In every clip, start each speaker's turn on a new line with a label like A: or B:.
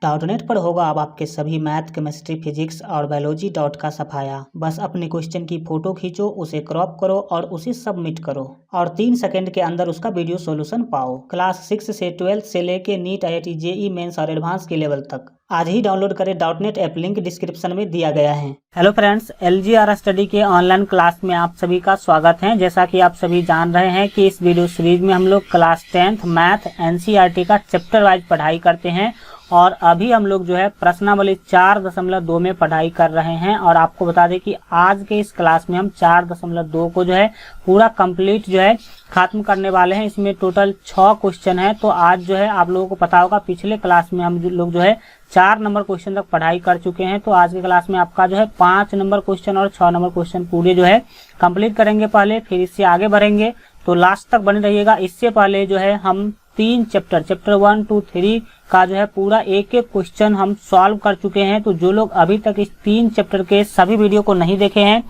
A: Doubtnut पर होगा अब आपके सभी मैथ, केमिस्ट्री, फिजिक्स और बायोलॉजी डाउट का सफाया। बस अपने क्वेश्चन की फोटो खींचो, उसे क्रॉप करो और उसे सबमिट करो और 3 सेकंड के अंदर उसका वीडियो सॉल्यूशन पाओ। क्लास 6 से 12 से लेके नीट, IIT, JEE मेंस और एडवांस के लेवल तक आज ही डाउनलोड करें डाउटनेट ऐप, लिंक डिस्क्रिप्शन में दिया गया है। हेलो फ्रेंड्स, LGR स्टडी के ऑनलाइन क्लास में आप सभी का स्वागत है। जैसा कि आप सभी जान रहे हैं कि इस वीडियो सीरीज में हम लोग क्लास 10th मैथ NCERT का चैप्टर वाइज पढ़ाई करते हैं और अभी हम लोग जो है प्रश्नावली 4.2 में पढ़ाई कर रहे हैं। और आपको बता दें कि आज के इस क्लास में हम 4.2 को जो है पूरा कंप्लीट जो है खत्म करने वाले हैं। इसमें टोटल 6 क्वेश्चन है। तो आज जो है आप लोगों को पता होगा पिछले क्लास में हम लोग जो है 4 नंबर क्वेश्चन तक पढ़ाई कर चुके हैं। तो आज के क्लास में आपका जो है 5 नंबर क्वेश्चन और 6 नंबर क्वेश्चन पूरे जो है कंप्लीट करेंगे पहले, फिर इससे आगे बढ़ेंगे। तो लास्ट तक बने रहिएगा। इससे पहले जो है हम 3 चैप्टर 1, 2, 3 का जो है पूरा एक एक क्वेश्चन हम सॉल्व कर चुके हैं। तो जो लोग अभी तक इस 3 चैप्टर के सभी वीडियो को नहीं देखे हैं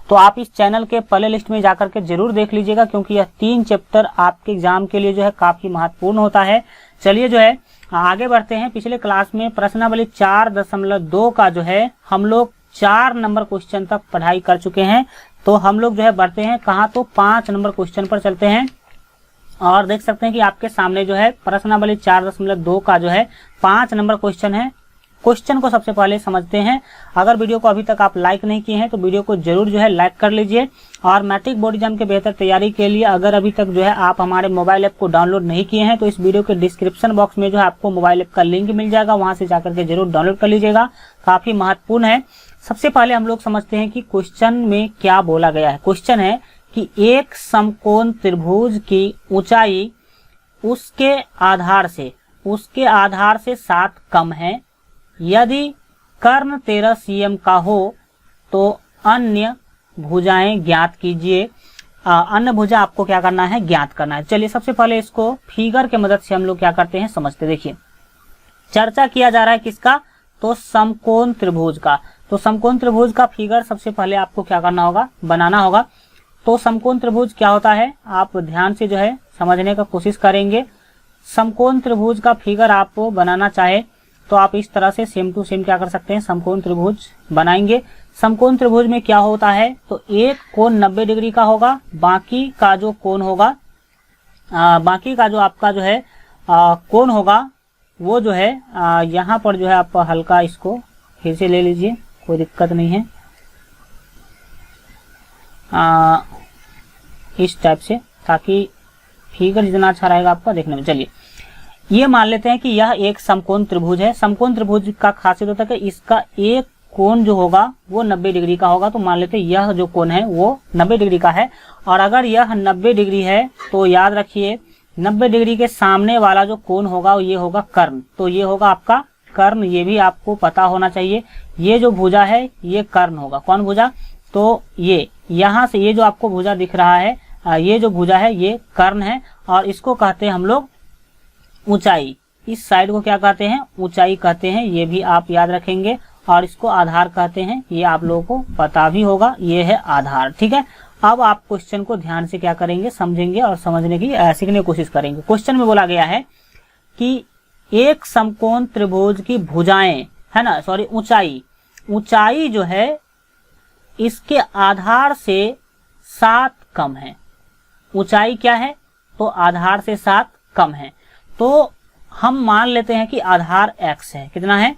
A: तो आप इस चैनल के प्ले लिस्ट में जाकर के जरूर देख लीजिएगा, क्योंकि यह 3 चैप्टर आपके एग्जाम के लिए जो है काफी महत्वपूर्ण होता है। चलिए जो है आगे बढ़ते हैं। पिछले क्लास में प्रश्नावली 4.2 का जो है हम लोग 4 नंबर क्वेश्चन तक पढ़ाई कर चुके हैं। तो हम लोग जो है बढ़ते हैं कहाँ, तो 5 नंबर क्वेश्चन पर चलते हैं। और देख सकते हैं कि आपके सामने जो है प्रश्नावली 4.2 का जो है 5 नंबर क्वेश्चन है। क्वेश्चन को सबसे पहले समझते हैं। अगर वीडियो को अभी तक आप लाइक नहीं किए हैं तो वीडियो को जरूर जो है लाइक कर लीजिए। और मैट्रिक बोर्ड एग्जाम के बेहतर तैयारी के लिए अगर अभी तक जो है आप हमारे मोबाइल ऐप को डाउनलोड नहीं किए हैं तो इस वीडियो के डिस्क्रिप्शन बॉक्स में जो है आपको मोबाइल ऐप का लिंक मिल जाएगा, वहां से जाकर के जरूर डाउनलोड कर लीजिएगा, काफी महत्वपूर्ण है। सबसे पहले हम लोग समझते हैं कि क्वेश्चन में क्या बोला गया है। क्वेश्चन है कि एक समकोण त्रिभुज की ऊंचाई उसके आधार से 7 कम है। यदि कर्ण 13 cm का हो तो अन्य भुजाएं ज्ञात कीजिए। अन्य भुजा आपको क्या करना है, ज्ञात करना है। चलिए सबसे पहले इसको फिगर के मदद से हम लोग क्या करते हैं समझते। देखिए चर्चा किया जा रहा है किसका, तो समकोण त्रिभुज का। तो समकोण त्रिभुज का फिगर सबसे पहले आपको क्या करना होगा, बनाना होगा। तो समकोण त्रिभुज क्या होता है आप ध्यान से जो है समझने का कोशिश करेंगे। समकोण त्रिभुज का फिगर आप बनाना चाहे तो आप इस तरह से सेम टू सेम क्या कर सकते हैं, समकोण त्रिभुज बनाएंगे। समकोण त्रिभुज में क्या होता है, तो एक कोण 90 डिग्री का होगा, बाकी का जो कोण होगा बाकी का जो आपका जो है कोण होगा वो जो है यहाँ पर जो है आप हल्का इसको फिर से ले लीजिए, कोई दिक्कत नहीं है। इस टाइप से, ताकि फिगर जितना अच्छा रहेगा आपका देखने में। चलिए ये मान लेते हैं कि यह एक समकोण त्रिभुज है। समकोण त्रिभुज का खासियत होता है कि इसका एक कोण जो होगा वो 90 डिग्री का होगा। तो मान लेते हैं यह जो कोण है वो 90 डिग्री का है। और अगर यह 90 डिग्री है तो याद रखिए 90 डिग्री के सामने वाला जो कोण होगा ये होगा कर्ण। तो ये होगा आपका कर्ण, ये भी आपको पता होना चाहिए। ये जो भुजा है ये कर्ण होगा। कौन भुजा, तो ये यहाँ से ये जो आपको भुजा दिख रहा है ये जो भुजा है ये कर्ण है। और इसको कहते हैं हम लोग ऊंचाई। इस साइड को क्या कहते हैं, ऊंचाई कहते हैं। ये भी आप याद रखेंगे। और इसको आधार कहते हैं, ये आप लोगों को पता भी होगा, ये है आधार। ठीक है, अब आप क्वेश्चन को ध्यान से क्या करेंगे, समझेंगे और समझने की सीखने की कोशिश करेंगे। क्वेश्चन में बोला गया है कि एक समकोण त्रिभुज की भुजाएं है ना, सॉरी ऊंचाई जो है इसके आधार से 7 कम है। ऊंचाई क्या है, तो आधार से 7 कम है। तो हम मान लेते हैं कि आधार x है। कितना है,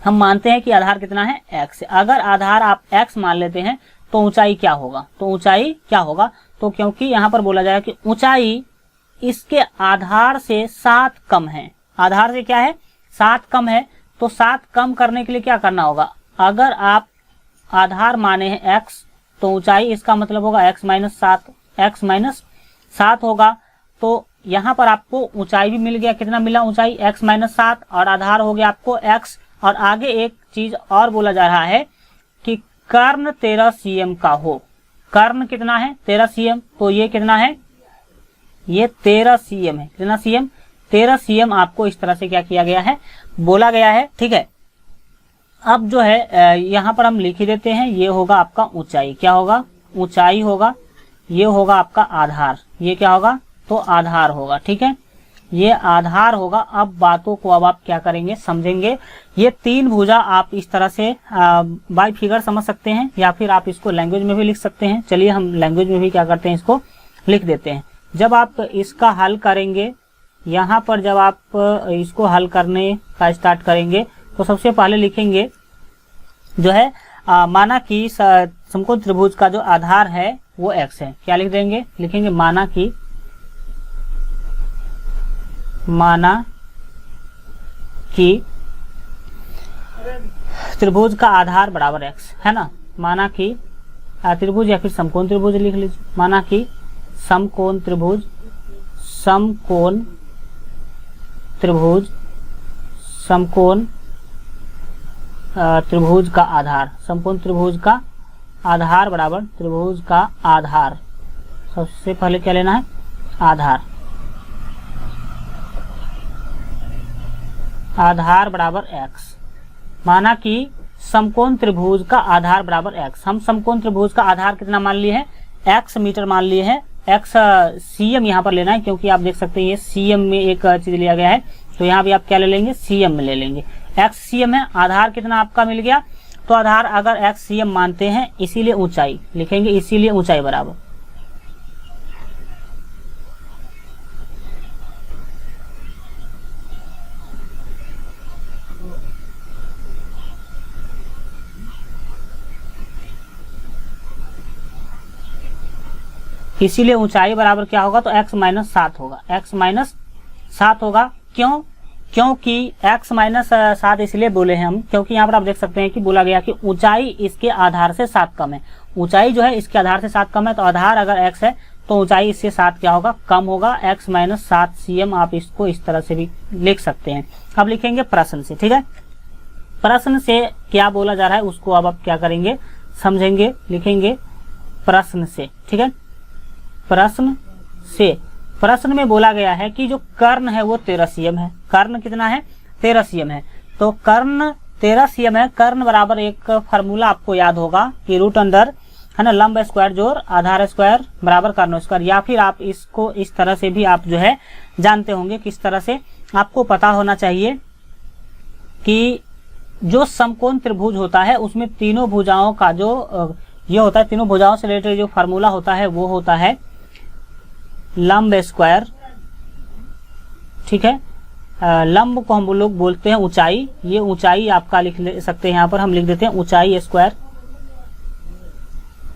A: हम मानते हैं कि आधार कितना है, x है। अगर आधार आप x मान लेते हैं तो ऊंचाई क्या होगा, तो ऊंचाई क्या होगा, तो क्योंकि यहाँ पर बोला जाएगा कि ऊंचाई इसके आधार से 7 कम है। आधार से क्या है, 7 कम है। तो 7 कम करने के लिए क्या करना होगा, अगर आप आधार माने हैं x तो ऊंचाई इसका मतलब होगा x माइनस 7 होगा। तो यहाँ पर आपको ऊंचाई भी मिल गया, कितना मिला ऊंचाई, x माइनस 7, और आधार हो गया आपको x। और आगे एक चीज और बोला जा रहा है कि कर्ण 13 cm का हो। कर्ण कितना है, 13 cm। तो ये कितना है, ये 13 cm है। कितना cm, 13 cm आपको इस तरह से क्या किया गया है, बोला गया है। ठीक है, अब जो है यहाँ पर हम लिख ही देते हैं, ये होगा आपका ऊंचाई। क्या होगा, ऊंचाई होगा। ये होगा आपका आधार, ये क्या होगा, तो आधार होगा। ठीक है, ये आधार होगा। अब बातों को अब आप क्या करेंगे, समझेंगे। ये तीन भुजा आप इस तरह से बाय फिगर समझ सकते हैं, या फिर आप इसको लैंग्वेज में भी लिख सकते हैं। चलिए हम लैंग्वेज में भी क्या करते हैं, इसको लिख देते हैं। जब आप इसका हल करेंगे, यहाँ पर जब आप इसको हल करने का स्टार्ट करेंगे तो सबसे पहले लिखेंगे जो है माना कि समकोण त्रिभुज का जो आधार है वो x है। क्या लिख देंगे, लिखेंगे माना कि त्रिभुज का आधार बराबर x है ना। माना कि त्रिभुज या फिर समकोण त्रिभुज लिख लीजिए। माना कि समकोण त्रिभुज त्रिभुज का आधार, समकोण त्रिभुज का आधार बराबर त्रिभुज का आधार। सबसे पहले क्या लेना है, आधार बराबर x। माना कि समकोण त्रिभुज का आधार बराबर x। हम समकोण त्रिभुज का आधार कितना मान लिए हैं, x मीटर मान लिए हैं। x cm यहाँ पर लेना है, क्योंकि आप देख सकते हैं ये cm में एक चीज लिया गया है, तो यहाँ भी आप क्या ले लेंगे, cm में ले लेंगे। x cm है, आधार कितना आपका मिल गया। तो आधार अगर x cm मानते हैं, इसीलिए ऊंचाई लिखेंगे, इसीलिए ऊंचाई बराबर इसीलिए ऊंचाई बराबर क्या होगा, तो x माइनस 7 होगा। x माइनस 7 होगा। क्यों, क्योंकि x माइनस 7 इसलिए बोले हैं हम, क्योंकि यहाँ पर आप देख सकते हैं कि बोला गया कि ऊंचाई इसके आधार से 7 कम है। ऊंचाई जो है इसके आधार से 7 कम है, तो आधार अगर x है तो ऊंचाई इससे 7 क्या होगा, कम होगा। x माइनस 7 cm आप इसको इस तरह से भी लिख सकते हैं। अब लिखेंगे प्रश्न से, ठीक है। प्रश्न से क्या बोला जा रहा है उसको अब आप क्या करेंगे, समझेंगे। लिखेंगे प्रश्न से, ठीक है। प्रश्न से, प्रश्न में बोला गया है कि जो कर्ण है वो 13 cm है। कर्ण कितना है, 13 cm है। तो कर्ण 13 cm है। कर्ण बराबर एक फार्मूला आपको याद होगा कि रूट अंडर है ना, लंब स्क्वायर जोड़ आधार स्क्वायर बराबर कर्ण स्क्वायर। या फिर आप इसको इस तरह से भी आप जो है जानते होंगे, किस तरह से आपको पता होना चाहिए कि जो समकोण त्रिभुज होता है उसमें तीनों भुजाओं का जो ये होता है, तीनों भुजाओं से रिलेटेड जो फार्मूला होता है वो होता है लंब स्क्वायर, ठीक है। लंब को हम लोग बोलते हैं ऊंचाई। ये ऊंचाई आपका लिख सकते हैं, यहाँ पर हम लिख देते हैं ऊंचाई स्क्वायर।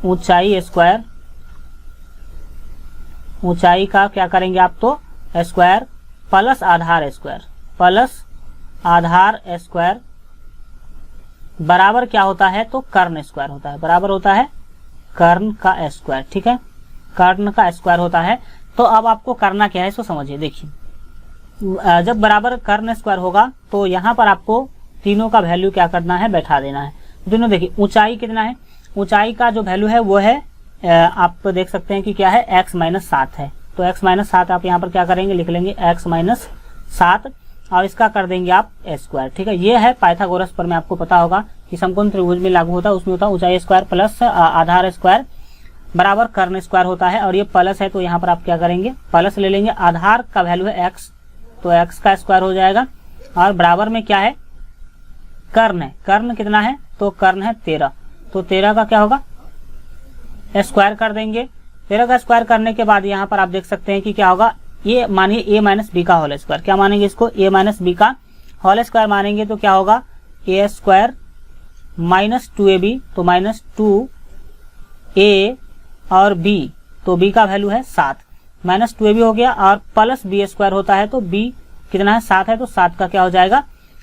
A: ऊंचाई स्क्वायर, ऊंचाई का क्या करेंगे आप, तो स्क्वायर प्लस आधार स्क्वायर, प्लस आधार स्क्वायर बराबर क्या होता है, तो कर्ण स्क्वायर होता है। बराबर होता है कर्ण का स्क्वायर, ठीक है। कर्ण का स्क्वायर होता है। तो अब आपको करना क्या है इसको समझिए। देखिए, जब बराबर कर्ण स्क्वायर होगा तो यहाँ पर आपको तीनों का वैल्यू क्या करना है, बैठा देना है। दोनों देखिए, ऊंचाई कितना है, ऊंचाई का जो वैल्यू है वो है आप देख सकते हैं कि क्या है, x माइनस 7 है। तो x माइनस 7 आप यहाँ पर क्या करेंगे, लिख लेंगे x माइनस 7 और इसका कर देंगे आप स्क्वायर, ठीक है। ये है पाइथागोरस पर में आपको पता होगा कि समकोण त्रिभुज में लागू होता है, उसमें होता है ऊंचाई स्क्वायर प्लस आधार स्क्वायर बराबर कर्ण स्क्वायर होता है। और ये प्लस है तो यहाँ पर आप क्या करेंगे, प्लस ले लेंगे। आधार का वैल्यू है x, तो x का स्क्वायर हो जाएगा। और बराबर में क्या है, कर्ण है। कर्ण कितना है, तो कर्ण है 13, तो 13 का क्या होगा, स्क्वायर कर देंगे। 13 का स्क्वायर करने के बाद यहाँ पर आप देख सकते हैं कि क्या होगा, ये मानिए a माइनस बी का होल स्क्वायर। क्या मानेंगे इसको, a माइनस बी का होल स्क्वायर मानेंगे तो क्या होगा, a स्क्वायर माइनस 2ab, तो माइनस 2a और b, तो b का वैल्यू है 7, माइनस 2ab हो गया। और प्लस b स्क्वायर होता है तो b कितना है, 7 है, तो 7 का क्या हो जाएगा,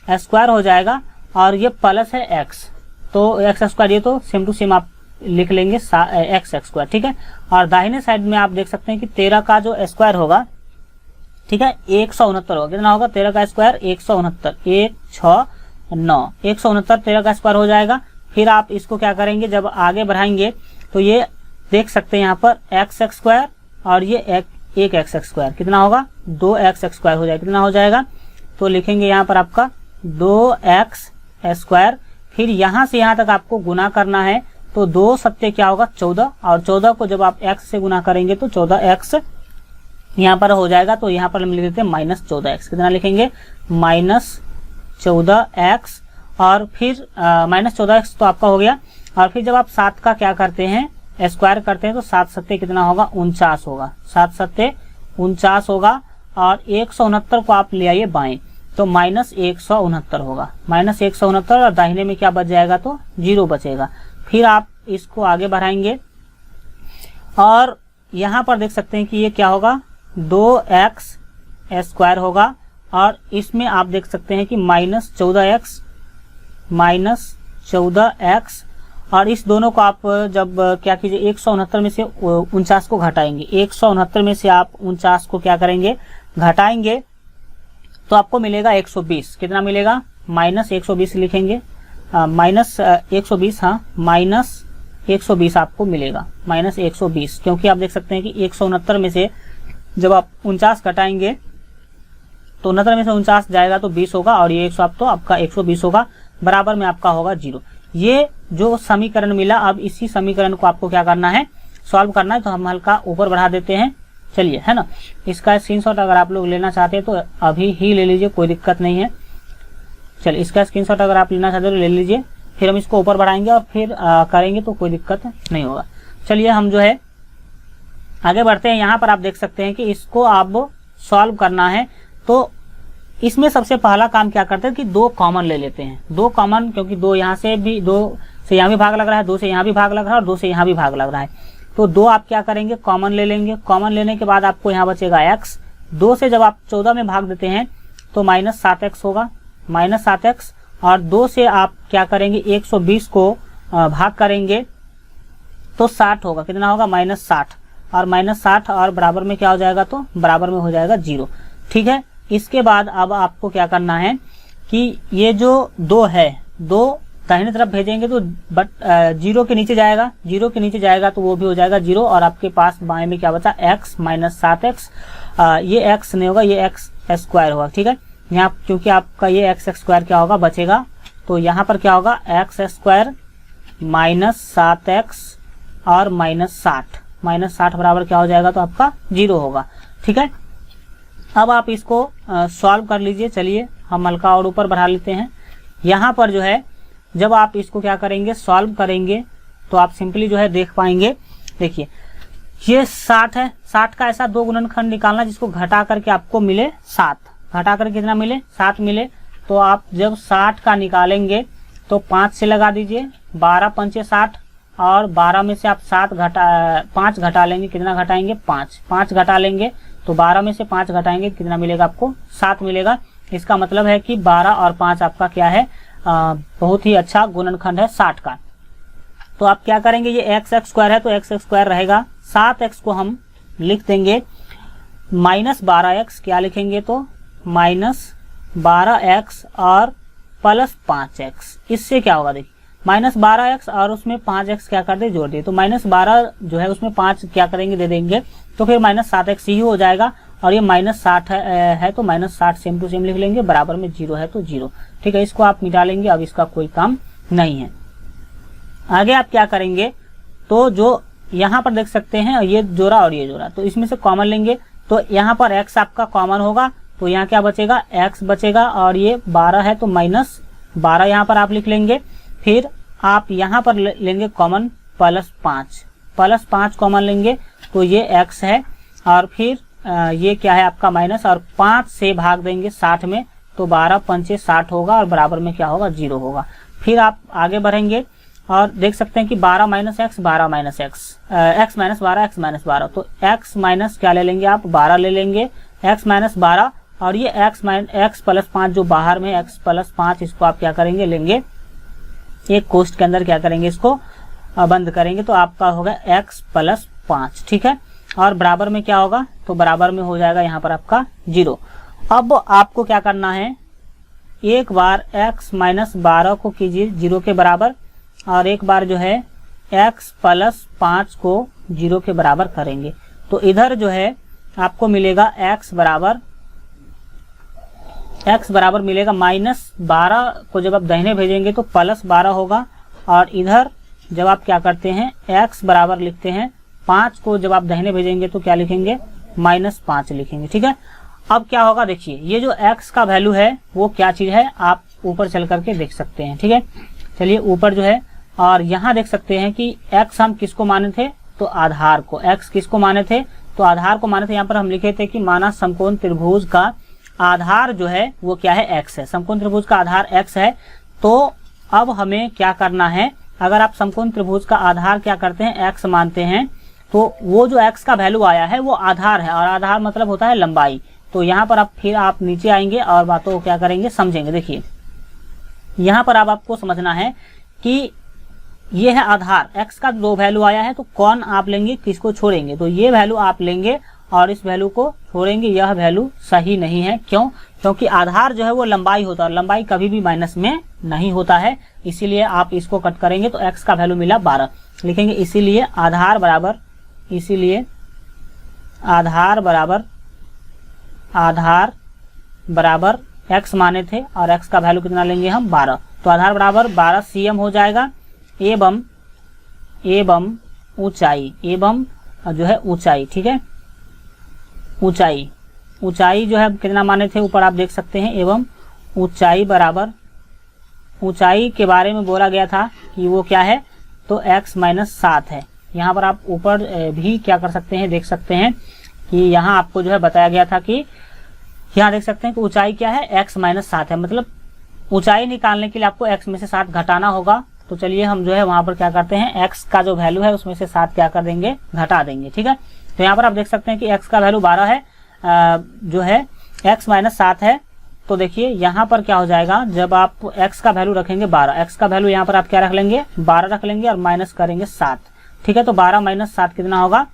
A: स्क्वायर हो जाएगा। और ये प्लस है x, तो x स्क्वायर, ये तो सेम टू सेम आप लिख लेंगे x स्क्वायर, ठीक है। और दाहिने साइड में आप देख सकते हैं कि 13 का जो स्क्वायर होगा, ठीक है, 169 होगा। कितना होगा, 13 का स्क्वायर 169, 169, 169 13 का स्क्वायर हो जाएगा। फिर आप इसको क्या करेंगे, जब आगे बढ़ाएंगे तो ये देख सकते हैं यहाँ पर x स्क्वायर और ये एक x स्क्वायर कितना होगा, 2x स्क्वायर हो जाएगा। कितना हो जाएगा, तो लिखेंगे यहाँ पर आपका 2x स्क्वायर। फिर यहाँ से यहाँ तक आपको गुना करना है, तो 2 सत्ते क्या होगा, 14, और 14 को जब आप x से गुना करेंगे तो 14x यहाँ पर हो जाएगा, तो यहाँ पर हम लिख देते हैं -14x। कितना लिखेंगे? -14x। और फिर -14x तो आपका हो गया। और फिर जब आप 7 का क्या करते हैं, स्क्वायर करते हैं, तो 7 सत्ते कितना होगा? 49 होगा। 7 सत्ते 49 होगा। और 169 को आप ले आइए बाएं, तो -169 होगा। -169 और दाहिने में क्या बच जाएगा? तो 0 बचेगा। फिर आप इसको आगे बढ़ाएंगे और यहाँ पर देख सकते हैं कि ये क्या होगा? 2x स्क्वायर होगा। और इसमें आप देख सकते हैं कि -14x। और इस दोनों को आप जब क्या कीजिए, 169 में से 49 को घटाएंगे। 169 में से आप 49 को क्या करेंगे? घटाएंगे, तो आपको मिलेगा 120। कितना मिलेगा? -120 लिखेंगे। -120, हाँ, -120 आपको मिलेगा। -120, क्योंकि आप देख सकते हैं कि 169 में से जब आप 49 घटाएंगे तो 69 में से 49 जाएगा तो 20 होगा। और ये 100 तो आपका 120 होगा। बराबर में आपका होगा 0। ये जो समीकरण मिला, अब इसी समीकरण को आपको क्या करना है? सॉल्व करना है। तो हम हल्का ऊपर बढ़ा देते हैं, चलिए, है ना। इसका स्क्रीनशॉट अगर आप लोग लेना चाहते हैं तो अभी ही ले लीजिए, कोई दिक्कत नहीं है। चलिए, इसका स्क्रीनशॉट अगर आप लेना चाहते हो तो ले लीजिए। फिर हम इसको ऊपर बढ़ाएंगे और फिर करेंगे तो कोई दिक्कत नहीं होगा। चलिए, हम जो है आगे बढ़ते हैं। यहाँ पर आप देख सकते हैं कि इसको आप सॉल्व करना है, तो इसमें सबसे पहला काम क्या करते हैं कि 2 कॉमन ले लेते हैं। 2 कॉमन, क्योंकि 2 यहाँ से भी, 2 से यहाँ भी भाग लग रहा है, 2 से यहाँ भी भाग लग रहा है और 2 से यहाँ भी भाग लग रहा है। तो 2 आप क्या करेंगे? कॉमन ले लेंगे। कॉमन लेने के बाद आपको यहाँ बचेगा x। 2 से जब आप 14 में भाग देते हैं तो -7x होगा, -7x। और 2 से आप क्या करेंगे? 120 को भाग करेंगे तो 60 होगा। कितना होगा? -60। और -60 और बराबर में क्या हो जाएगा? तो बराबर में हो जाएगा 0। ठीक है। इसके बाद अब आपको क्या करना है कि ये जो 2 है, 2 दाहिने तरफ भेजेंगे तो 0 के नीचे जाएगा। 0 के नीचे जाएगा तो वो भी हो जाएगा 0। और आपके पास बाएं में क्या बचा? x -7x। ये x नहीं होगा, ये x स्क्वायर होगा। ठीक है। यहाँ क्योंकि आपका ये x स्क्वायर क्या होगा? बचेगा। तो यहाँ पर क्या होगा? x स्क्वायर -7x और -60। -60 बराबर क्या हो जाएगा? तो आपका 0 होगा। ठीक है। अब आप इसको सॉल्व कर लीजिए। चलिए, हम हल्का और ऊपर बढ़ा लेते हैं। यहाँ पर जो है, जब आप इसको क्या करेंगे? सॉल्व करेंगे, तो आप सिंपली जो है देख पाएंगे। देखिए, ये 60 है। 60 का ऐसा 2 गुणनखंड निकालना जिसको घटा करके आपको मिले 7। घटा करके कितना मिले? 7 मिले। तो आप जब 60 का निकालेंगे तो 5 से लगा दीजिए, 12 पंचे 60। और 12 में से आप 5 घटा लेंगे। कितना घटाएंगे? 5 घटा लेंगे। तो 12 में से 5 घटाएंगे, कितना मिलेगा आपको? 7 मिलेगा। इसका मतलब है कि 12 और 5 आपका क्या है? बहुत ही अच्छा गुणनखंड है 60 का। तो आप क्या करेंगे? ये x स्क्वायर है तो x स्क्वायर रहेगा। 7x को हम लिख देंगे -12x। क्या लिखेंगे? तो -12x और +5x। इससे क्या होगा? देखिए, -12x और उसमें 5x क्या कर दे? जोड़ दिए। तो -12 जो है उसमें 5 क्या करेंगे? दे देंगे। तो फिर -7x ही हो जाएगा। और ये -60 है तो -60 सेम टू सेम लिख लेंगे। बराबर में 0 है तो 0। ठीक है। इसको आप मिटा लेंगे। अब इसका कोई काम नहीं है। आगे आप क्या करेंगे? तो जो यहाँ पर देख सकते हैं, ये जोड़ा और ये जोड़ा, तो इसमें से कॉमन लेंगे। तो यहाँ पर x आपका कॉमन होगा, तो यहाँ क्या बचेगा? x बचेगा। और ये 12 है तो -12 यहाँ पर आप लिख लेंगे। फिर आप यहाँ पर लेंगे कॉमन +5 कॉमन लेंगे, तो ये x है। और फिर ये क्या है आपका? माइनस। और 5 से भाग देंगे 60 में, तो 12 पंचे 60 होगा। और बराबर में क्या होगा? 0 होगा। फिर आप आगे बढ़ेंगे और देख सकते हैं कि 12 - x, 12 - x, x - 12, x - 12। तो x माइनस क्या ले लेंगे आप? 12 ले लेंगे, x - 12। और ये x +5 जो बाहर में x +5, इसको आप क्या करेंगे? लेंगे एक कोष्ठ के अंदर, क्या करेंगे? इसको बंद करेंगे। तो आपका होगा x +5। ठीक है। और बराबर में क्या होगा? तो बराबर में हो जाएगा यहाँ पर आपका 0। अब आपको क्या करना है? एक बार x - 12 को कीजिए 0 के बराबर, और एक बार जो है x +5 को 0 के बराबर करेंगे। तो इधर जो है आपको मिलेगा x बराबर मिलेगा -12 को जब आप दाहिने भेजेंगे तो +12 होगा। और इधर जब आप क्या करते हैं? x बराबर लिखते हैं 5 को जब आप दाहिने भेजेंगे तो क्या लिखेंगे? -5 लिखेंगे। ठीक है, अब क्या होगा देखिए, ये जो x का वैल्यू है वो क्या चीज है, आप ऊपर चल करके देख सकते हैं। ठीक है, चलिए ऊपर जो है, और यहाँ देख सकते हैं कि x हम किसको माने थे, तो आधार को। x किसको माने थे, तो आधार को माने थे। यहाँ पर हम लिखे थे कि माना समकोण त्रिभुज का आधार जो है वो क्या है, x है। समकोण त्रिभुज का आधार x है। तो अब हमें क्या करना है, अगर आप समकोण त्रिभुज का आधार क्या करते हैं, x मानते हैं, तो वो जो x का वैल्यू आया है वो आधार है, और आधार मतलब होता है लंबाई। तो यहाँ पर फिर आप नीचे आएंगे और बातों को क्या करेंगे, समझेंगे। देखिए यहाँ पर अब आपको समझना है कि ये है आधार, x का जो वैल्यू आया है, तो कौन आप लेंगे, किसको छोड़ेंगे, तो ये वैल्यू आप लेंगे और इस वैल्यू को छोड़ेंगे। यह वैल्यू सही नहीं है, क्यों, क्योंकि आधार जो है वो लंबाई होता है, और लंबाई कभी भी माइनस में नहीं होता है, इसीलिए आप इसको कट करेंगे तो x का वैल्यू मिला 12 लिखेंगे। इसीलिए आधार बराबर x माने थे, और x का वैल्यू कितना लेंगे हम, 12। तो आधार बराबर 12 cm हो जाएगा, एवं ऊंचाई, एवं जो है ऊंचाई। ठीक है, ऊंचाई जो है कितना माने थे, ऊपर आप देख सकते हैं, एवं ऊंचाई बराबर, ऊंचाई के बारे में बोला गया था कि वो क्या है, तो x-7 है। यहाँ पर आप ऊपर भी क्या कर सकते हैं, देख सकते हैं कि यहाँ आपको जो है बताया गया था कि यहाँ देख सकते हैं कि ऊंचाई क्या है, x-7 है। मतलब ऊंचाई निकालने के लिए आपको x में से 7 घटाना होगा। तो चलिए हम जो है वहां पर क्या करते हैं, x का जो वैल्यू है उसमें से 7 क्या कर देंगे, घटा देंगे। ठीक है, तो यहाँ पर आप देख सकते हैं कि x का वैल्यू 12 है, जो है x-7 है। तो देखिए यहाँ पर क्या हो जाएगा, जब आप x का वैल्यू रखेंगे 12, x का वैल्यू यहाँ पर आप क्या रख लेंगे, 12 रख लेंगे और माइनस करेंगे 7। ठीक है, तो 12 - 7 कितना होगा,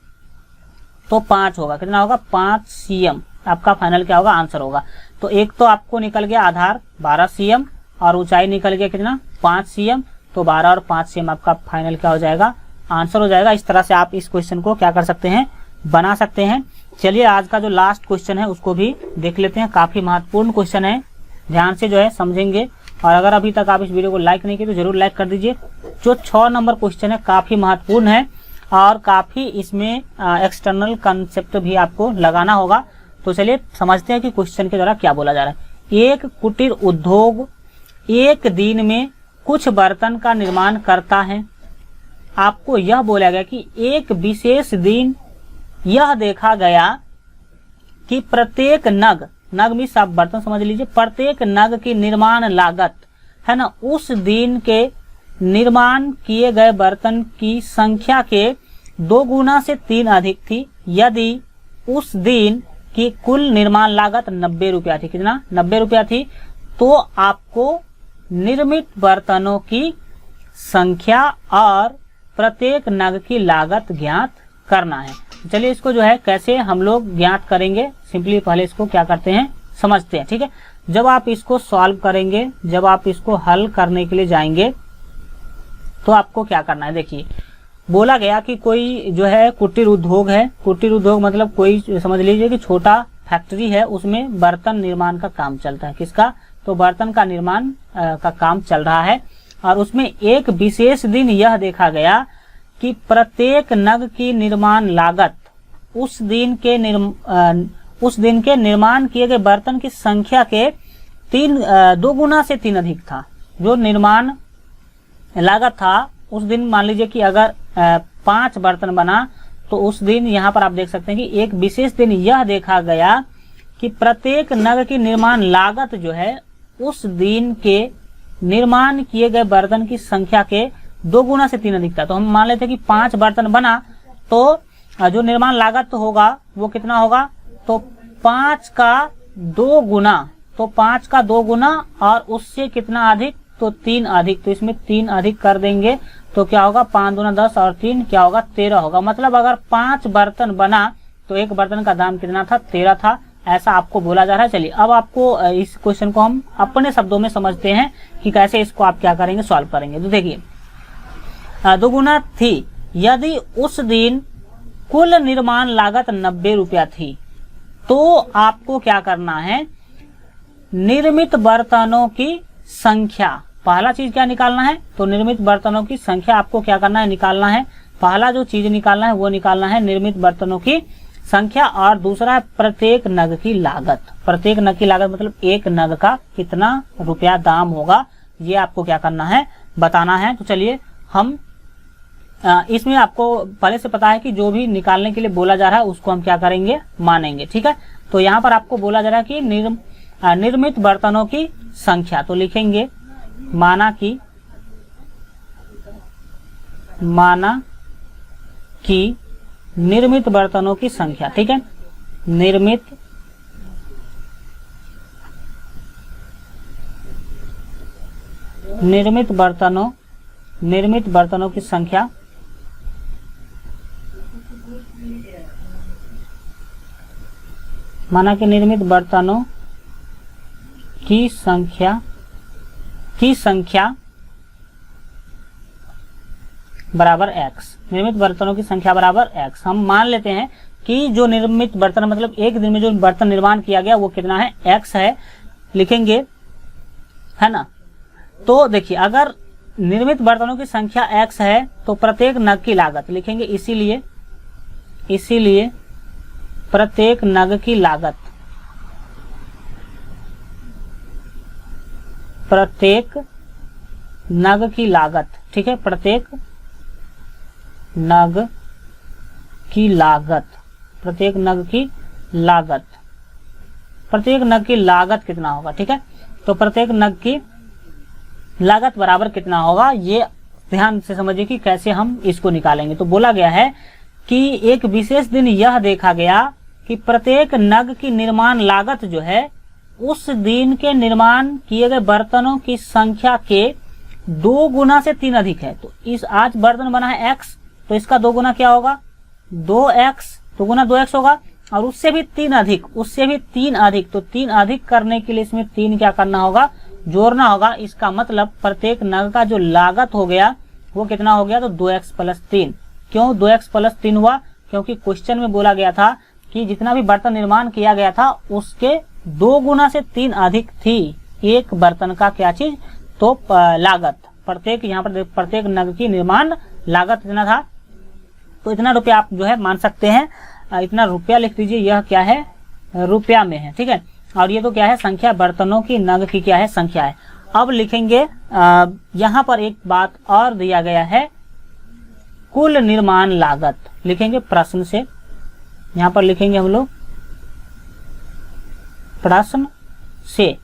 A: तो 5 होगा। कितना होगा, 5 cm आपका फाइनल क्या होगा, आंसर होगा। तो एक तो आपको निकल गया आधार 12 cm, और ऊंचाई निकल गया कितना, 5 cm। तो 12 और 5 cm आपका फाइनल क्या हो जाएगा, आंसर हो जाएगा। इस तरह से आप इस क्वेश्चन को क्या कर सकते हैं, बना सकते हैं। चलिए आज का जो लास्ट क्वेश्चन है उसको भी देख लेते हैं, काफी महत्वपूर्ण क्वेश्चन है, ध्यान से जो है समझेंगे। और अगर अभी तक आप इस वीडियो को लाइक नहीं किए तो जरूर लाइक कर दीजिए। जो 6 नंबर क्वेश्चन है काफी महत्वपूर्ण है, और काफी इसमें एक्सटर्नल कंसेप्ट भी आपको लगाना होगा। तो चलिए समझते हैं कि क्वेश्चन के द्वारा क्या बोला जा रहा है। एक कुटीर उद्योग एक दिन में कुछ बर्तन का निर्माण करता है। आपको यह बोला गया कि एक विशेष दिन यह देखा गया कि प्रत्येक नग में आप बर्तन समझ लीजिए, प्रत्येक नग की निर्माण लागत है ना, उस दिन के निर्माण किए गए बर्तन की संख्या के 2 गुना से 3 अधिक थी, यदि उस दिन की कुल निर्माण लागत 90 रुपया थी। कितना, 90 रुपया थी। तो आपको निर्मित बर्तनों की संख्या और प्रत्येक नग की लागत ज्ञात करना है। चलिए इसको जो है कैसे हम लोग ज्ञात करेंगे, सिंपली पहले इसको क्या करते हैं, समझते हैं। ठीक है, जब आप इसको सॉल्व करेंगे, जब आप इसको हल करने के लिए जाएंगे तो आपको क्या करना है। देखिए बोला गया कि कोई जो है कुटीर उद्योग है, कुटीर उद्योग मतलब कोई समझ लीजिए कि छोटा फैक्ट्री है, उसमें बर्तन निर्माण का काम चलता है। किसका, तो बर्तन का निर्माण का काम चल रहा है। और उसमें एक विशेष दिन यह देखा गया कि प्रत्येक नग की निर्माण लागत उस दिन के निर्माण किए गए बर्तन की संख्या के 2 गुना से 3 अधिक था। जो निर्माण लागत था उस दिन, मान लीजिए कि अगर 5 बर्तन बना, तो उस दिन यहाँ पर आप देख सकते हैं कि एक विशेष दिन यह देखा गया कि प्रत्येक नग की निर्माण लागत जो है उस दिन के निर्माण किए गए बर्तन की संख्या के 2 गुना से 3 अधिक था। तो हम मान लेते हैं कि 5 बर्तन बना, तो जो निर्माण लागत होगा वो कितना होगा, तो 5 का 2 गुना, तो 5 का 2 गुना और उससे कितना अधिक, तो 3 अधिक। तो इसमें 3 अधिक कर देंगे तो क्या होगा, 5 दूना 10 और 3 क्या होगा, 13 होगा। मतलब अगर 5 बर्तन बना तो एक बर्तन का दाम कितना था, 13 था, ऐसा आपको बोला जा रहा है। चलिए अब आपको इस क्वेश्चन को हम अपने शब्दों में समझते हैं कि कैसे इसको आप क्या करेंगे, सॉल्व करेंगे। तो देखिए 2 गुना थी, यदि उस दिन कुल निर्माण लागत 90 रुपया थी, तो आपको क्या करना है, निर्मित बर्तनों की संख्या, पहला चीज क्या निकालना है, तो निर्मित बर्तनों की संख्या आपको क्या करना है, निकालना है। पहला जो चीज निकालना है वो निकालना है निर्मित बर्तनों की संख्या और दूसरा है प्रत्येक नग की लागत। प्रत्येक नग की लागत मतलब एक नग का कितना रुपया दाम होगा, ये आपको क्या करना है, बताना है। तो चलिए हम इसमें आपको पहले से पता है कि जो भी निकालने के लिए बोला जा रहा है उसको हम क्या करेंगे, मानेंगे। ठीक है, तो यहाँ पर आपको बोला जा रहा है कि निर्मित बर्तनों की संख्या, तो लिखेंगे माना कि निर्मित बर्तनों की संख्या। ठीक है, निर्मित बर्तनों की संख्या माना कि निर्मित बर्तनों की संख्या बराबर x। निर्मित बर्तनों की संख्या बराबर x। हम मान लेते हैं कि जो निर्मित बर्तन मतलब एक दिन में जो बर्तन निर्माण किया गया वो कितना है, x है, लिखेंगे, है ना। तो देखिए अगर निर्मित बर्तनों की संख्या x है तो प्रत्येक नग की लागत लिखेंगे, इसीलिए प्रत्येक नग की लागत, ठीक है, प्रत्येक नग की लागत कितना होगा। ठीक है, तो प्रत्येक नग की लागत बराबर कितना होगा, ये ध्यान से समझिए कि कैसे हम इसको निकालेंगे। तो बोला गया है कि एक विशेष दिन यह देखा गया कि प्रत्येक नग की निर्माण लागत जो है उस दिन के निर्माण किए गए बर्तनों की संख्या के 2 गुना से 3 अधिक है। तो इस आज बर्तन बना है x, तो इसका 2 गुना क्या होगा, 2x, 2 गुना 2x होगा, और उससे भी 3 अधिक, तो 3 अधिक करने के लिए इसमें 3 क्या करना होगा, जोड़ना होगा। इसका मतलब प्रत्येक नग का जो लागत हो गया वो कितना हो गया, तो 2x + 3। क्यों 2x + 3 हुआ, क्योंकि क्वेश्चन में बोला गया था कि जितना भी बर्तन निर्माण किया गया था उसके 2 गुना से 3 अधिक थी एक बर्तन का क्या चीज, तो लागत। प्रत्येक यहाँ पर प्रत्येक नग की निर्माण लागत इतना था, तो इतना रुपया आप जो है मान सकते हैं, इतना रुपया लिख दीजिए, यह क्या है, रुपया में है। ठीक है, और ये तो क्या है, संख्या, बर्तनों की नग की क्या है, संख्या है। अब लिखेंगे यहाँ पर एक बात और दिया गया है, कुल निर्माण लागत लिखेंगे प्रश्न से, यहाँ पर लिखेंगे हम लोग प्रश्न से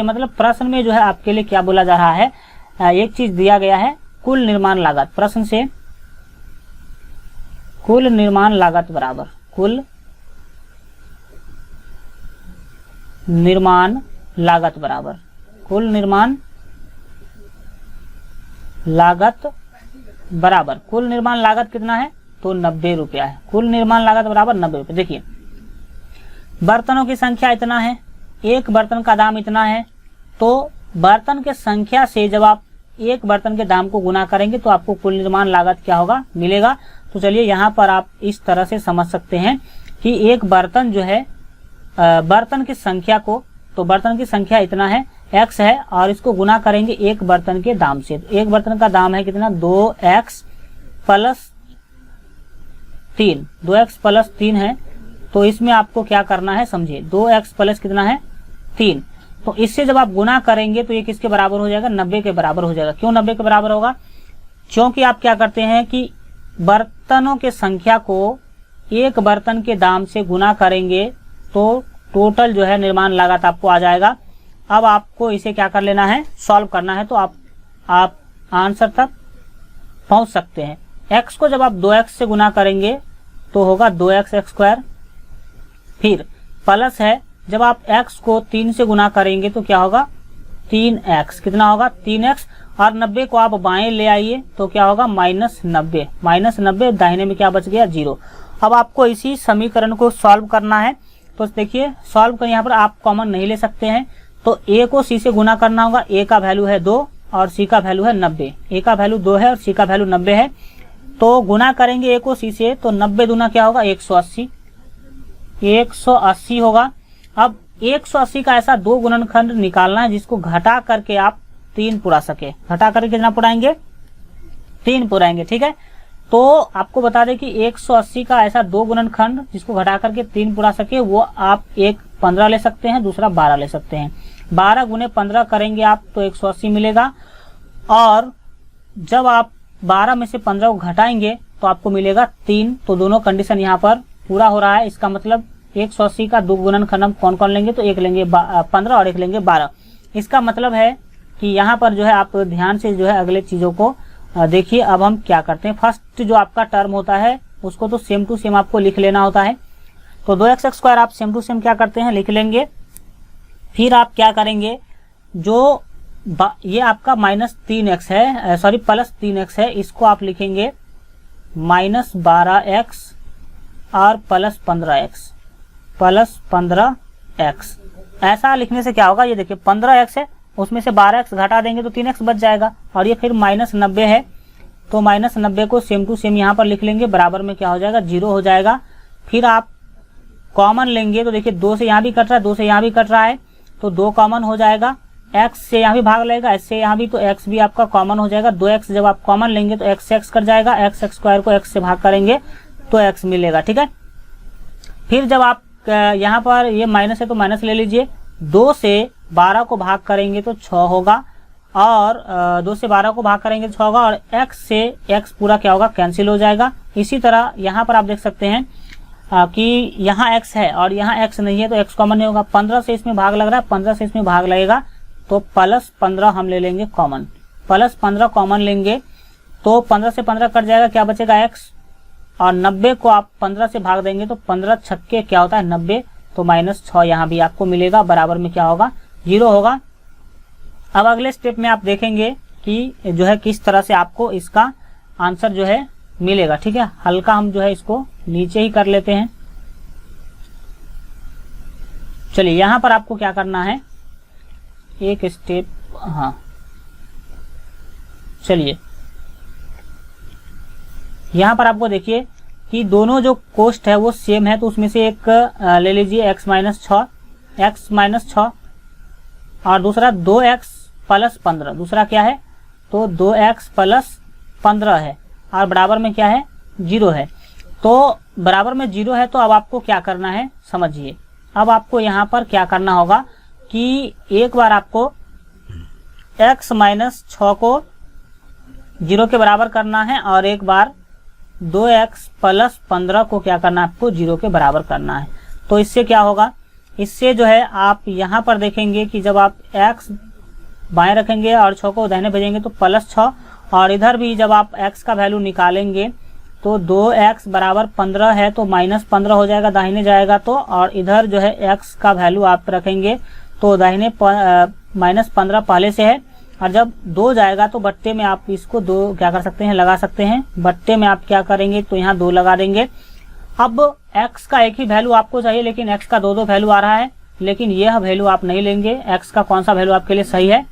A: मतलब प्रश्न में जो है आपके लिए क्या बोला जा रहा है, एक चीज दिया गया है, कुल निर्माण लागत। प्रश्न से कुल निर्माण लागत बराबर कुल निर्माण लागत बराबर कुल निर्माण लागत कितना है, तो 90 रुपया है। कुल निर्माण लागत बराबर 90 रुपये। देखिए बर्तनों की संख्या इतना है, एक बर्तन का दाम इतना है, तो बर्तन के संख्या से जब आप एक बर्तन के दाम को गुना करेंगे तो आपको कुल निर्माण लागत क्या होगा, मिलेगा। तो चलिए यहाँ पर आप इस तरह से समझ सकते हैं कि एक बर्तन जो है बर्तन की संख्या को, तो बर्तन की संख्या इतना है, x है, और इसको गुना करेंगे एक बर्तन के दाम से। एक बर्तन का दाम है कितना, 2x + 3, 2x + 3 है। तो इसमें आपको क्या करना है, समझिए, 2x + कितना है, 3। तो इससे जब आप गुना करेंगे तो ये किसके बराबर हो जाएगा, 90 के बराबर हो जाएगा। क्यों 90 के बराबर होगा, क्योंकि आप क्या करते हैं कि बर्तनों के संख्या को एक बर्तन के दाम से गुना करेंगे तो टोटल जो है निर्माण लागत आपको आ जाएगा। अब आपको इसे क्या कर लेना है, सॉल्व करना है, तो आप आंसर तक पहुंच सकते हैं। x को जब आप 2x से गुना करेंगे तो होगा 2x², फिर प्लस है, जब आप x को 3 से गुना करेंगे तो क्या होगा, 3x, कितना होगा, 3x, और 90 को आप बाएं ले आइए तो क्या होगा, -90, दाहिने में क्या बच गया, 0। अब आपको इसी समीकरण को सॉल्व करना है। तो देखिए सॉल्व कर, यहाँ पर आप कॉमन नहीं ले सकते हैं, तो a को c से गुना करना होगा। a का वैल्यू है 2 और c का वैल्यू है 90। a का वैल्यू 2 है और c का वैल्यू 90 है, तो गुना करेंगे a को c से, तो 90 दूना क्या होगा, 180 होगा। अब 180 का ऐसा 2 गुणनखंड निकालना है जिसको घटा करके आप 3 पुरा सके। घटा करके कितना पुराएंगे, 3 पुराएंगे। ठीक है, तो आपको बता दें कि 180 का ऐसा 2 गुणनखंड जिसको घटा करके 3 पूरा सके, वो आप एक 15 ले सकते हैं, दूसरा 12 ले सकते हैं। 12 गुने 15 करेंगे आप तो 180 मिलेगा, और जब आप 12 में से 15 को घटाएंगे तो आपको मिलेगा 3। तो दोनों कंडीशन यहाँ पर पूरा हो रहा है। इसका मतलब 180 का 2 गुणनखंड हम कौन कौन लेंगे, तो एक लेंगे 15 और एक लेंगे 12। इसका मतलब है कि यहाँ पर जो है आप ध्यान से जो है अगले चीजों को देखिए। अब हम क्या करते हैं, फर्स्ट जो आपका टर्म होता है उसको तो सेम टू सेम आपको लिख लेना होता है। तो 2x² आप सेम टू सेम क्या करते हैं, लिख लेंगे। फिर आप क्या करेंगे, जो ये आपका -3x है, सॉरी +3x है, इसको आप लिखेंगे -12x और +15x। ऐसा लिखने से क्या होगा, ये देखिए 15x है, उसमें से 12x घटा देंगे तो 3x बच जाएगा, और ये फिर -90 है, तो -90 को सेम टू सेम यहाँ पर लिख लेंगे, बराबर में क्या हो जाएगा, 0 हो जाएगा। फिर आप कॉमन लेंगे तो देखिए 2 से यहाँ भी कट रहा है, 2 से यहाँ भी कट रहा है, तो 2 कॉमन हो जाएगा। x से यहाँ भी भाग लगेगा, s से यहाँ भी, तो x भी आपका कॉमन हो जाएगा। 2x जब आप कॉमन लेंगे तो x से x कट जाएगा, x² को x से भाग करेंगे तो x मिलेगा, ठीक है। फिर जब आप यहाँ पर ये माइनस है तो माइनस ले लीजिए, 2 से 12 को भाग करेंगे तो 6 होगा, और 2 से 12 को भाग करेंगे तो 6 होगा, और x से x पूरा क्या होगा, कैंसिल हो जाएगा। इसी तरह यहाँ पर आप देख सकते हैं कि यहाँ x है और यहाँ x नहीं है तो x कॉमन नहीं होगा। 15 से इसमें भाग लग रहा है, 15 से इसमें भाग लगेगा, तो +15 हम ले लेंगे कॉमन। +15 कॉमन लेंगे तो 15 से 15 कट जाएगा, क्या बचेगा x, और 90 को आप 15 से भाग देंगे तो 15 छक्के क्या होता है 90, तो -6 यहाँ भी आपको मिलेगा, बराबर में क्या होगा, 0 होगा। अब अगले स्टेप में आप देखेंगे कि जो है किस तरह से आपको इसका आंसर जो है मिलेगा, ठीक है। हल्का हम जो है इसको नीचे ही कर लेते हैं। चलिए यहाँ पर आपको क्या करना है, एक स्टेप, हाँ चलिए यहाँ पर आपको देखिए कि दोनों जो कोष्ठ है वो सेम है, तो उसमें से एक ले लीजिए x -6 और दूसरा 2x + 15। दूसरा क्या है, तो 2x + 15 है, और बराबर में क्या है, 0 है। तो बराबर में 0 है, तो अब आपको क्या करना है समझिए। अब आपको यहाँ पर क्या करना होगा कि एक बार आपको x -6 को 0 के बराबर करना है, और एक बार 2x + 15 को क्या करना है, आपको 0 के बराबर करना है। तो इससे क्या होगा, इससे जो है आप यहाँ पर देखेंगे कि जब आप x बाएं रखेंगे और 6 को दाहिने भेजेंगे तो +6, और इधर भी जब आप x का वैल्यू निकालेंगे तो 2x बराबर 15 है, तो -15 हो जाएगा, दाहिने जाएगा तो, और इधर जो है x का वैल्यू आप रखेंगे तो दाहिने -15 पहले से है, और जब 2 जाएगा तो बट्टे में आप इसको 2 क्या कर सकते हैं, लगा सकते हैं। बट्टे में आप क्या करेंगे, तो यहाँ 2 लगा देंगे। अब x का एक ही वैल्यू आपको चाहिए, लेकिन x का 2 वैल्यू आ रहा है, लेकिन यह वैल्यू आप नहीं लेंगे। x का कौन सा वैल्यू आपके लिए सही है,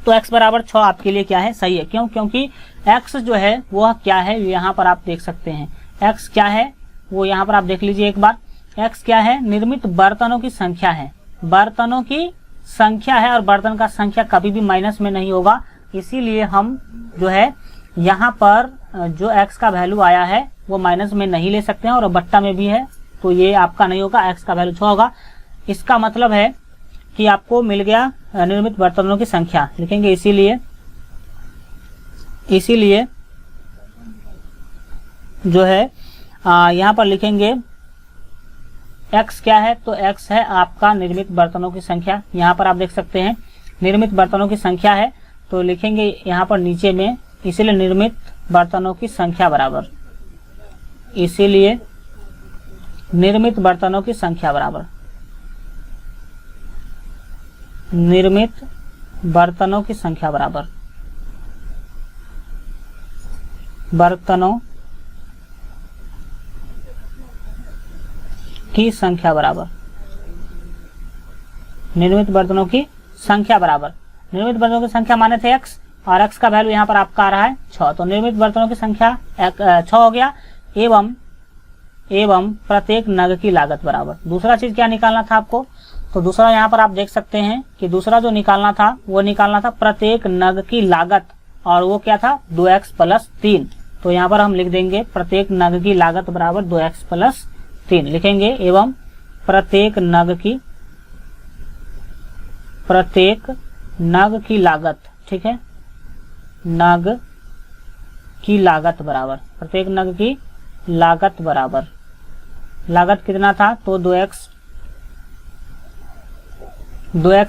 A: तो x बराबर 6 आपके लिए क्या है, सही है। क्यों, क्योंकि x जो है वह क्या है, यहाँ पर आप देख सकते हैं x क्या है, वो यहाँ पर आप देख लीजिए एक बार। x क्या है, निर्मित बर्तनों की संख्या है, बर्तनों की संख्या है, और बर्तन का संख्या कभी भी माइनस में नहीं होगा। इसीलिए हम जो है यहाँ पर जो x का वैल्यू आया है वो माइनस में नहीं ले सकते हैं, और बट्टा में भी है तो ये आपका नहीं होगा, x का वैल्यू 6 होगा। इसका मतलब है कि आपको मिल गया निर्मित बर्तनों की संख्या, लिखेंगे इसीलिए जो है यहाँ पर लिखेंगे x क्या है, तो x है आपका निर्मित बर्तनों की संख्या। यहाँ पर आप देख सकते हैं निर्मित बर्तनों की संख्या है, तो लिखेंगे यहाँ पर नीचे में, इसीलिए निर्मित बर्तनों की संख्या बराबर, इसीलिए निर्मित बर्तनों की संख्या बराबर, निर्मित बर्तनों की संख्या बराबर, बर्तनों की संख्या बराबर, निर्मित बर्तनों की संख्या बराबर। निर्मित बर्तनों की संख्या माने थे x, और x का वैल्यू यहाँ पर आपका आ रहा है 6, तो निर्मित बर्तनों की संख्या 6 हो गया। एवं प्रत्येक नग की लागत बराबर। दूसरा चीज क्या निकालना था आपको, तो दूसरा यहाँ पर आप देख सकते हैं कि दूसरा जो निकालना था वो निकालना था प्रत्येक नग की लागत, और वो क्या था 2x + 3। तो यहाँ पर हम लिख देंगे प्रत्येक नग की लागत बराबर 2x प्लस 3 लिखेंगे, एवं प्रत्येक नग की लागत, ठीक है, नग की लागत बराबर, प्रत्येक नग की लागत बराबर, लागत कितना था तो 2x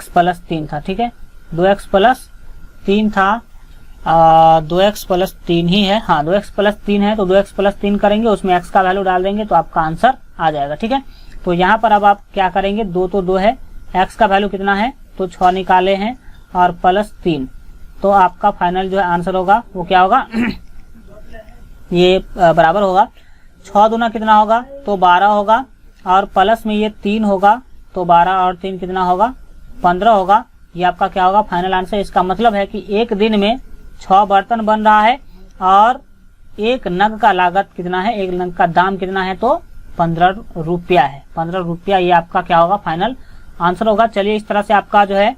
A: प्लस 3 था, ठीक है, 2x प्लस 3 था, 2x प्लस 3 ही है, हाँ 2x प्लस 3 है, तो 2x प्लस 3 करेंगे, उसमें x का वैल्यू डाल देंगे तो आपका आंसर आ जाएगा, ठीक है। तो यहाँ पर अब आप क्या करेंगे, 2 तो 2 है, x का वैल्यू कितना है तो 6 निकाले हैं और प्लस 3, तो आपका फाइनल जो है आंसर होगा वो क्या होगा ये बराबर होगा 6 दूना कितना होगा तो 12 होगा, और प्लस में ये 3 होगा तो 12 और 3 कितना होगा 15 होगा। ये आपका क्या होगा फाइनल आंसर। इसका मतलब है कि एक दिन में 6 बर्तन बन रहा है और एक नग का लागत कितना है, एक नग का दाम कितना है तो 15 रुपया है, 15 रुपया। ये आपका क्या होगा फाइनल आंसर होगा। चलिए इस तरह से आपका जो है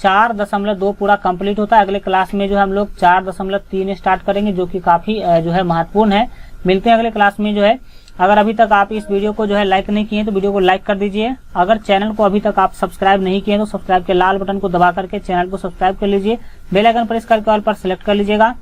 A: 4.2 पूरा कंप्लीट होता है। अगले क्लास में जो है हम लोग 4.3 स्टार्ट करेंगे, जो कि काफी जो है महत्वपूर्ण है। मिलते हैं अगले क्लास में जो है। अगर अभी तक आप इस वीडियो को जो है लाइक नहीं किए तो वीडियो को लाइक कर दीजिए। अगर चैनल को अभी तक आप सब्सक्राइब नहीं किए तो सब्सक्राइब के लाल बटन को दबा करके चैनल को सब्सक्राइब कर लीजिए। बेल आइकन प्रेस करके ऑल पर सिलेक्ट कर लीजिएगा,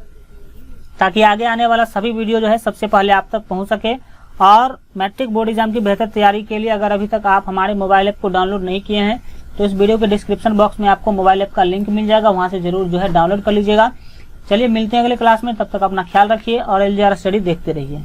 A: ताकि आगे आने वाला सभी वीडियो जो है सबसे पहले आप तक पहुंच सके। और मैट्रिक बोर्ड एग्जाम की बेहतर तैयारी के लिए अगर अभी तक आप हमारे मोबाइल ऐप को डाउनलोड नहीं किए हैं तो इस वीडियो के डिस्क्रिप्शन बॉक्स में आपको मोबाइल ऐप का लिंक मिल जाएगा, वहां से जरूर जो है डाउनलोड कर लीजिएगा। चलिए मिलते हैं अगले क्लास में, तब तक अपना ख्याल रखिए और LJR स्टडी देखते रहिए।